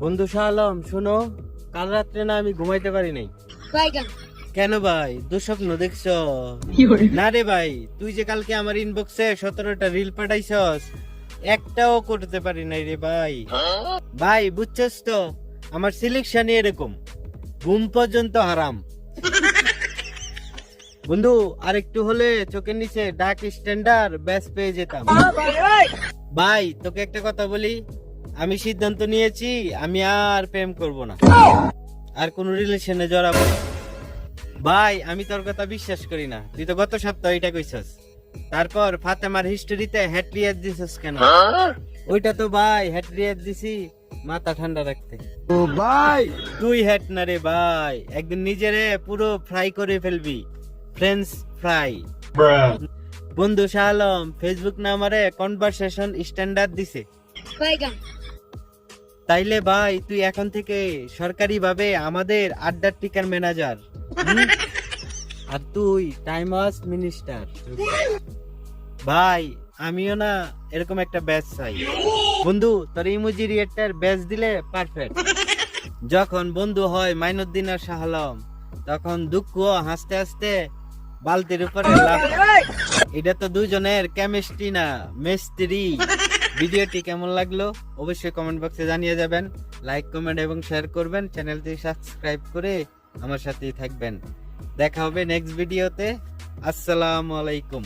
বন্ধু শাহ আলম শোনো, কাল রাত্রে না আমি ঘুমাইতে পারি নাই। কেন ভাই, দুঃস্বপ্ন দেখছ? না রে ভাই, তুই যে কালকে আমার ইনবক্সে 17টা রিল পাঠাইছস, একটাও করতে পারি নাই রে ভাই। ভাই বুঝছস তো, আমার সিলেকশনই এরকম, ঘুম পর্যন্ত হারাম। বন্ধু আর একটু হলে চোখের নিচে ডাক স্ট্যান্ডার্ড ব্যাস পেয়ে যেতাম। ভাই তোকে একটা কথা বলি, আমি সিদ্ধান্ত নিয়েছি আমি আর প্রেম করব না, আর কোন রিলেশনে জড়াবো না। ভাই আমি তোর কথা বিশ্বাস করি না, তুই তো গত সপ্তাহে এটা কইছস। তারপর ফাতেমার হিস্টোরিতে হ্যাট রিয়াজ দিছস কেন? ওইটা তো ভাই হ্যাট রিয়াজ দিছি মাথা ঠান্ডা রাখতে। ও ভাই তুই হ্যাট না রে ভাই, একদিন নিজেরে পুরো ফ্রাই করে ফেলবি, ফ্রেঞ্চ ফ্রাই। বন্ধু শাহ আলম ফেসবুক না আমারে কনভারসেশন স্ট্যান্ডার্ড দিছে। তাইলে ভাই তুই এখন থেকে সরকারি ভাবে আমাদের আড্ডার টিকার ম্যানেজার, আর তুই টাইম ওয়াস মিনিস্টার। ভাই আমিও না এরকম একটা ব্যাচ চাই। বন্ধু তোর ইমোজি রিয়েক্টর ব্যাচ দিলে পারফেক্ট। যখন বন্ধু হয় মাইনুদ্দিন আর শাহ আলম, তখন দুঃখ হাসতে হাসতে বালতির উপরে লাফ। এটা তো দুজনের কেমিস্ট্রি না মিস্ত্রি। ভিডিওটি কেমন লাগলো অবশ্যই কমেন্ট বক্সে জানিয়ে যাবেন। লাইক কমেন্ট এবং শেয়ার করবেন, চ্যানেলটি সাবস্ক্রাইব করে আমার সাথেই থাকবেন। দেখা হবে নেক্সট ভিডিওতে। আসসালামু আলাইকুম।